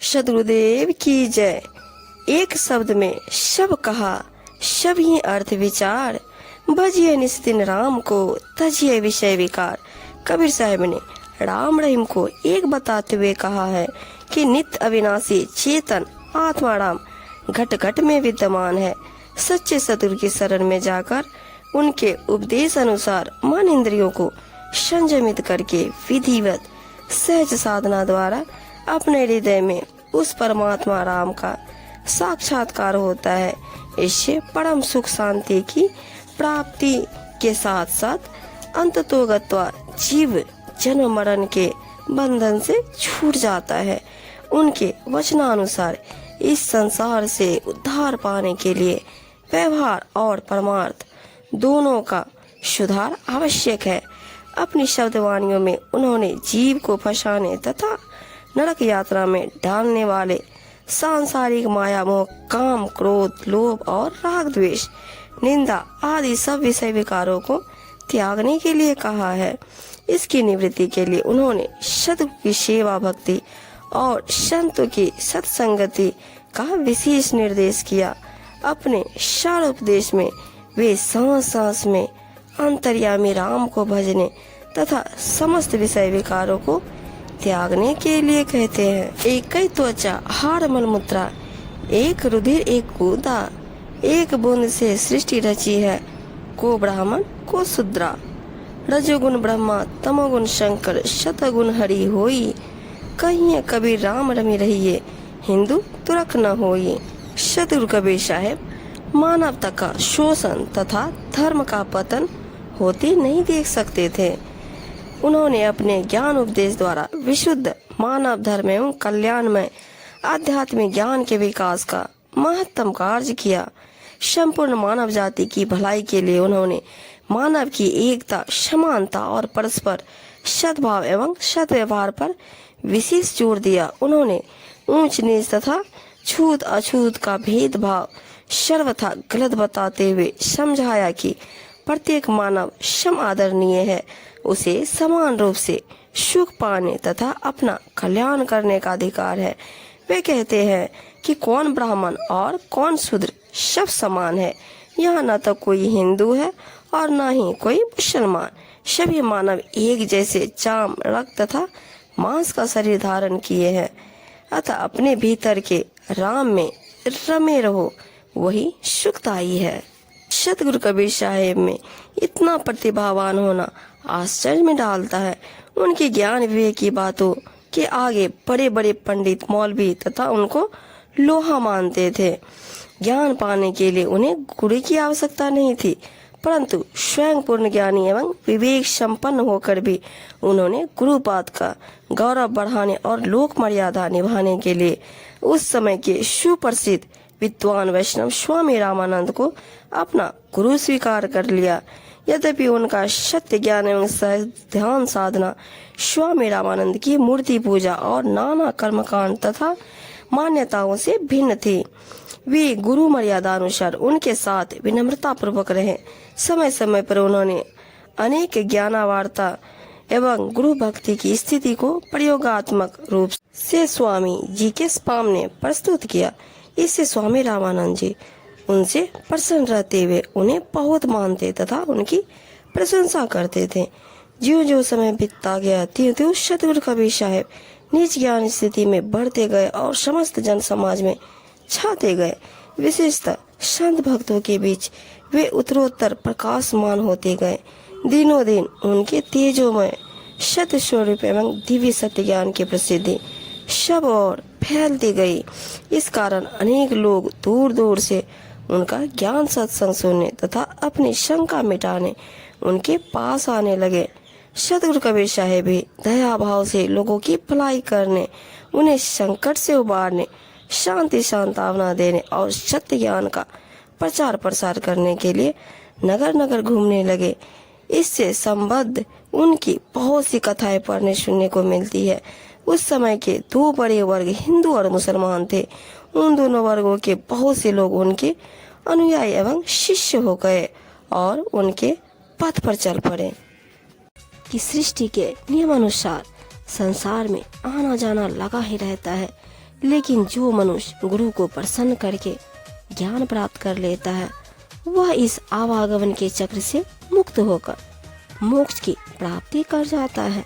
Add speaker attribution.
Speaker 1: सद्गुरुदेव की जय। एक शब्द में सब कहा, सब ही अर्थ विचार। भजिए निस दिन राम को, तजिए विषय विकार। कबीर साहब ने राम रहीम को एक बताते हुए कहा है कि नित्य अविनाशी चेतन आत्मा राम घट घट में विद्यमान है। सच्चे सतगुरु की शरण में जाकर उनके उपदेश अनुसार मन इंद्रियों को संयमित करके विधिवत सहज साधना द्वारा अपने हृदय में उस परमात्मा राम का साक्षात्कार होता है। इससे परम सुख शांति की प्राप्ति के साथ साथ अंततोगत्वा जीव जन्म मरण के बंधन से छूट जाता है। उनके वचनानुसार इस संसार से उद्धार पाने के लिए व्यवहार और परमार्थ दोनों का सुधार आवश्यक है। अपनी शब्दवाणियों में उन्होंने जीव को फंसाने तथा नरक यात्रा में डालने वाले सांसारिक माया मोह, काम, क्रोध, लोभ और राग द्वेष, निंदा आदि सब विषय विकारों को त्यागने के लिए कहा है। इसकी निवृत्ति के लिए उन्होंने सद्गुरु की सेवा भक्ति और संतों की सत्संगति का विशेष निर्देश किया। अपने सारोपदेश में वे सांस सांस में अंतर्यामी राम को भजने तथा समस्त विषय विकारों को त्यागने के लिए कहते हैं। एक ही त्वचा हार मलमूत्रा, एक रुधिर एक कूदा, एक बूंद से सृष्टि रची है, को ब्राह्मण को शूद्रा। रजोगुण ब्रह्मा तमोगुण शंकर, शतगुण हरि होई। कहिए कबीर राम रमी रहिए, हिंदू तुरक न होई। सतगुरु कबीर साहब मानवता का शोषण तथा धर्म का पतन होते नहीं देख सकते थे। उन्होंने अपने ज्ञान उपदेश द्वारा विशुद्ध मानव धर्म एवं कल्याणमय आध्यात्मिक ज्ञान के विकास का महत्तम कार्य किया। संपूर्ण मानव जाति की भलाई के लिए उन्होंने मानव की एकता, समानता और परस्पर सद्भाव एवं सद्व्यवहार पर विशेष जोर दिया। उन्होंने ऊंच नीच तथा छूत अछूत का भेदभाव सर्वथा गलत बताते हुए समझाया कि प्रत्येक मानव सम आदरणीय है, उसे समान रूप से सुख पाने तथा अपना कल्याण करने का अधिकार है। वे कहते हैं कि कौन ब्राह्मण और कौन शूद्र, सब समान है। यहाँ न तो कोई हिंदू है और न ही कोई मुसलमान। सभी मानव एक जैसे चाम, रक्त तथा मांस का शरीर धारण किए हैं। अतः अपने भीतर के राम में रमे रहो, वही सुखदायी है। सतगुरु कबीर साहेब में इतना प्रतिभावान होना आश्चर्य में डालता है। उनके ज्ञान विवेक की बातों के आगे बड़े बड़े पंडित, मौलवी तथा उनको लोहा मानते थे। ज्ञान पाने के लिए उन्हें गुरु की आवश्यकता नहीं थी, परंतु स्वयं पूर्ण ज्ञानी एवं विवेक संपन्न होकर भी उन्होंने गुरुपाद का गौरव बढ़ाने और लोक मर्यादा निभाने के लिए उस समय के सुप्रसिद्ध विद्वान वैष्णव स्वामी रामानंद को अपना गुरु स्वीकार कर लिया। यद्यपि उनका सत्य ज्ञान एवं ध्यान साधना स्वामी रामानंद की मूर्ति पूजा और नाना कर्मकांड तथा मान्यताओं से भिन्न थी, वे गुरु मर्यादा अनुसार उनके साथ विनम्रता पूर्वक रहे। समय समय पर उन्होंने अनेक ज्ञानावार्ता एवं गुरु भक्ति की स्थिति को प्रयोगात्मक रूप से स्वामी जी के सामने प्रस्तुत किया। इससे स्वामी रामानंद जी उनसे प्रसन्न रहते हुए उन्हें बहुत मानते तथा उनकी प्रशंसा करते थे। ज्यों ज्यों समय बीतता गया त्यों त्यों सतगुरु कबीर साहब निज ज्ञान स्थिति में बढ़ते गए और समस्त जन समाज में छाते गए। विशेषतः संत भक्तों के बीच वे उत्तरोत्तर प्रकाशमान होते गए। दिनों दिन उनके तेजोमय सत्य स्वरूप एवं दिव्य सत्य ज्ञान की प्रसिद्धि सब और फैलती गई। इस कारण अनेक लोग दूर दूर से उनका ज्ञान सत्संग सुनने तथा अपनी शंका मिटाने उनके पास आने लगे। सतगुरु कबीर साहेब भी दया भाव से लोगों की भलाई करने, उन्हें संकट से उबारने, शांति सांत्वना देने और सत्य ज्ञान का प्रचार प्रसार करने के लिए नगर नगर घूमने लगे। इससे संबद्ध उनकी बहुत सी कथाएं पढ़ने सुनने को मिलती है। उस समय के दो बड़े वर्ग हिंदू और मुसलमान थे। उन दोनों वर्गों के बहुत से लोग उनके अनुयायी एवं शिष्य हो गए और उनके पथ पर चल पड़े कि सृष्टि के नियमानुसार संसार में आना जाना लगा ही रहता है। लेकिन जो मनुष्य गुरु को प्रसन्न करके ज्ञान प्राप्त कर लेता है वह इस आवागमन के चक्र से मुक्त होकर मोक्ष की प्राप्ति कर जाता है।